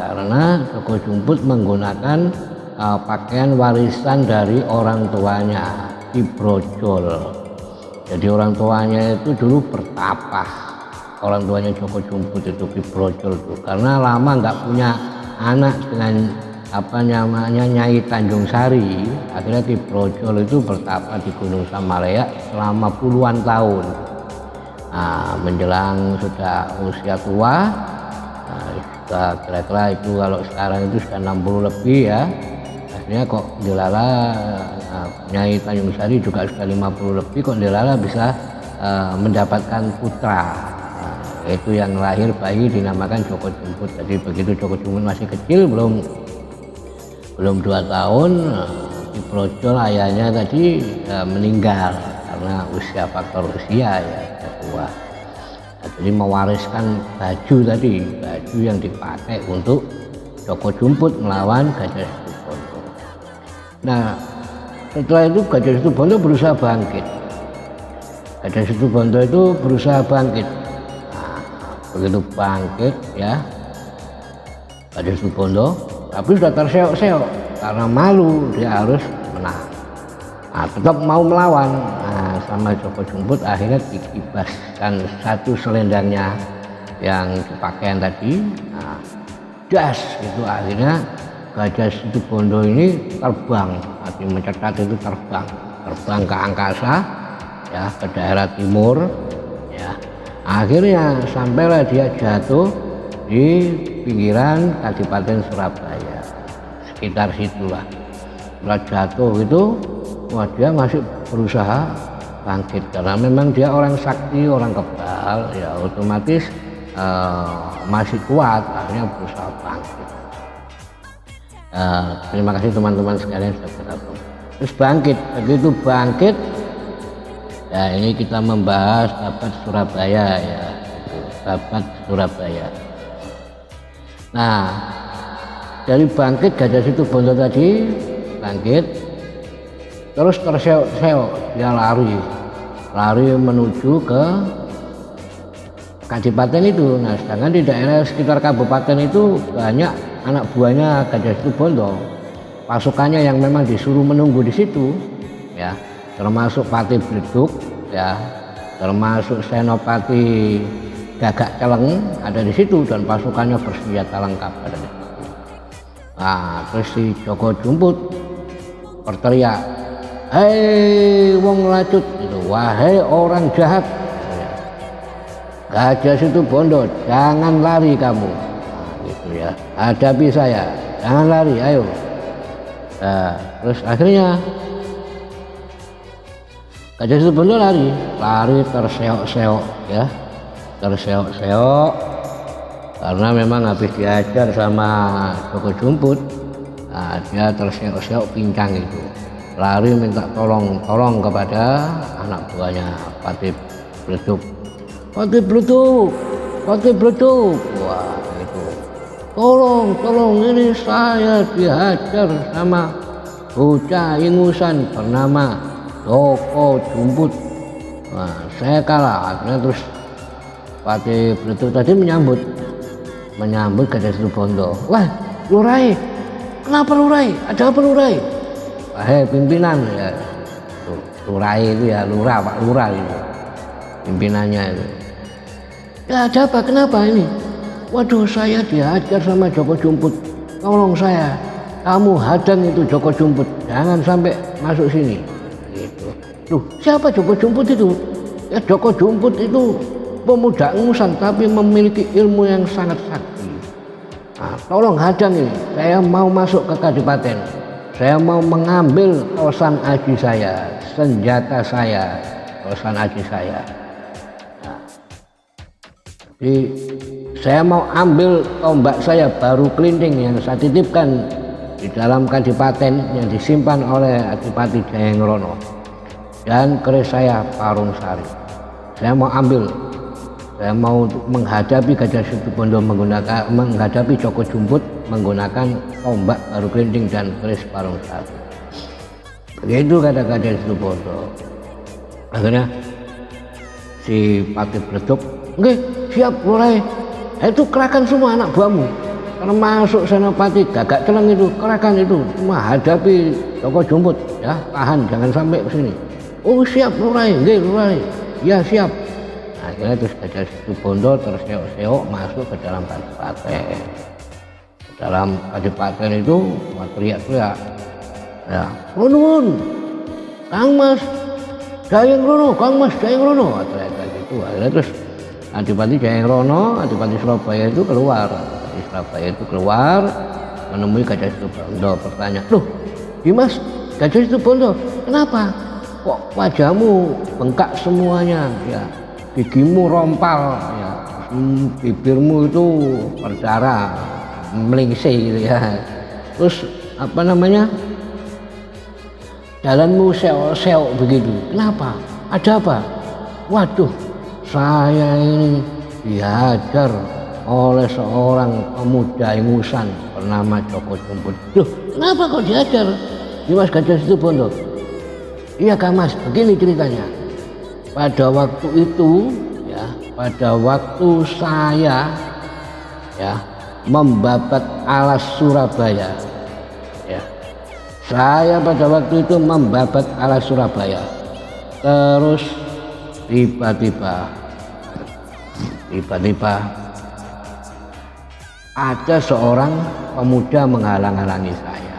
karena Joko Jumput menggunakan pakaian warisan dari orang tuanya Ki Brojol. Jadi orang tuanya itu dulu bertapa, orang tuanya Joko Jumput itu Ki Brojol itu, karena lama nggak punya anak dengan Nyai Tanjung Sari. Akhirnya Ki Brojol itu bertapa di Gunung Samalaya selama puluhan tahun. Nah, menjelang sudah usia tua, sudah kira-kira itu kalau sekarang itu sudah 60 lebih ya. Akhirnya kok dilala Nyai Tanjung Sari juga sudah 50 lebih, kok dilala bisa mendapatkan putra. Itu yang lahir bayi dinamakan Joko Jumput. Jadi begitu Joko Jumput masih kecil, belum 2 tahun, Ki Brojol ayahnya tadi meninggal karena faktor usia ya, sudah tua. Nah, jadi mewariskan baju yang dipakai untuk Joko Jumput melawan Gajah Situbondo. Nah, setelah itu Gajah Situbondo berusaha bangkit. Nah, begitu bangkit ya, Gajah Situbondo, tapi sudah terseok-seok karena malu, dia harus menang. Nah, tetap mau melawan. Nah, sama Joko Jumput akhirnya dikibaskan satu selendangnya yang dipakaian tadi. Nah, das itu akhirnya Gajah Situbondo ini terbang, arti mencetat itu terbang ke angkasa ya, ke daerah timur ya. Akhirnya sampailah dia jatuh di pinggiran Kadipaten Surabaya, sekitar situlah. Setelah jatuh itu, dia masih berusaha bangkit karena memang dia orang sakti, orang kebal ya, otomatis masih kuat, akhirnya berusaha bangkit. Terima kasih teman-teman sekalian sudah bergabung. Terus bangkit, begitu bangkit ya, ini kita membahas Babat Surabaya ya, Babat Surabaya. Nah, dari bangkit Gajah Situbondo tadi bangkit, terus terseok-seok, dia lari menuju ke kadipaten itu. Nah, sedangkan di daerah sekitar kabupaten itu banyak anak buahnya Gajah Situbondo, pasukannya yang memang disuruh menunggu di situ ya, termasuk Pati Bledug ya, termasuk Senopati Gagak Celeng ada di situ dan pasukannya bersenjata lengkap ada di situ. Nah, terus si Joko Jumput berteriak, "Hei wong lacut itu, wahai orang jahat, Gajah Situbondo, jangan lari kamu." Nah, gitu ya, hadapi saya, jangan lari, ayo. Nah, terus akhirnya Gajah Situbondo lari terseok-seok ya, terseok-seok karena memang habis diajar sama Joko Jumput. Nah, dia terseok-seok pincang itu, lari minta tolong kepada anak buahnya Pati Bledug. Pati Bledug, wah itu, tolong ini saya dihajar sama bocah ingusan bernama Joko Jumput. Nah, saya kalah. Akhirnya terus Pati Bledug tadi menyambut Gajah Situbondo. "Wah, Lurai, kenapa Lurai? Ada apa Lurai?" "Wahai pimpinan ya." Lurai itu ya, Pak Lurah itu pimpinannya itu. "Ya ada apa? Kenapa ini?" "Waduh, saya dihajar sama Joko Jumput. Tolong saya, kamu hadang itu Joko Jumput, jangan sampai masuk sini." Gitu. "Loh, siapa Joko Jumput itu?" "Ya Joko Jumput itu pemuda ingusan tapi memiliki ilmu yang sangat sakti. Nah, tolong hadang ini, saya mau masuk ke kadipaten, saya mau mengambil tosan aji saya, senjata saya, tosan aji saya. Nah, jadi saya mau ambil tombak saya baru kelinting yang saya titipkan di dalam kadipaten yang disimpan oleh Adipati Jayangrono, dan keris saya Parung Sari. Saya mau ambil, saya mau menghadapi Gajah Situbondo menghadapi Joko Jumput menggunakan tombak baru kelinting dan keris Parung Sari." Begitu kata Gajah Situbondo. Akhirnya si Pati Bledug, "Nggih, siap Lurai. Itu kerahkan semua anak buahmu. termasuk Senopati Gagak Celeng itu, kerahkan itu menghadapi Joko Jumput ya, tahan jangan sampai ke sini. Oh siap Lurai, nggih Lurai. Ya siap. Akhirnya terus Gajah Situbondo terseok-seok masuk ke dalam kadipaten. Dalam kadipaten itu teriak-teriak ya, nuwun Kang Mas Jayeng Rono, Kang Mas Jayeng Rono, teriak gitu. Akhirnya terus Adipati Jayeng Rono, Adipati Surabaya itu keluar. Adipati Surabaya itu keluar menemui Gajah Situbondo, bertanya, loh Dimas Gajah Situbondo, kenapa kok wajahmu bengkak semuanya ya, gigimu rompal ya, bibirmu itu berdarah melingsing gitu ya, terus apa namanya jalanmu seok-seok begitu, kenapa, ada apa? Waduh, saya ini dihajar oleh seorang pemuda ingusan bernama Joko Jumput. Duh, kenapa kok dihajar Dimas Gajah Situbondo? Iya Kang Mas, begini ceritanya. Pada waktu itu ya, pada waktu saya ya membabat alas Surabaya ya, saya pada waktu itu membabat alas Surabaya, terus tiba-tiba ada seorang pemuda menghalang-halangi saya.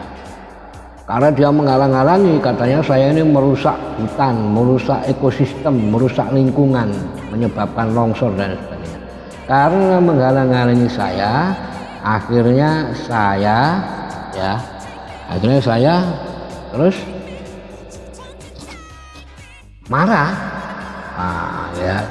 Karena dia menghalang-halangi, katanya saya ini merusak hutan, merusak ekosistem, merusak lingkungan, menyebabkan longsor dan sebagainya. Karena menghalang-halangi saya, akhirnya saya terus marah. Nah, ya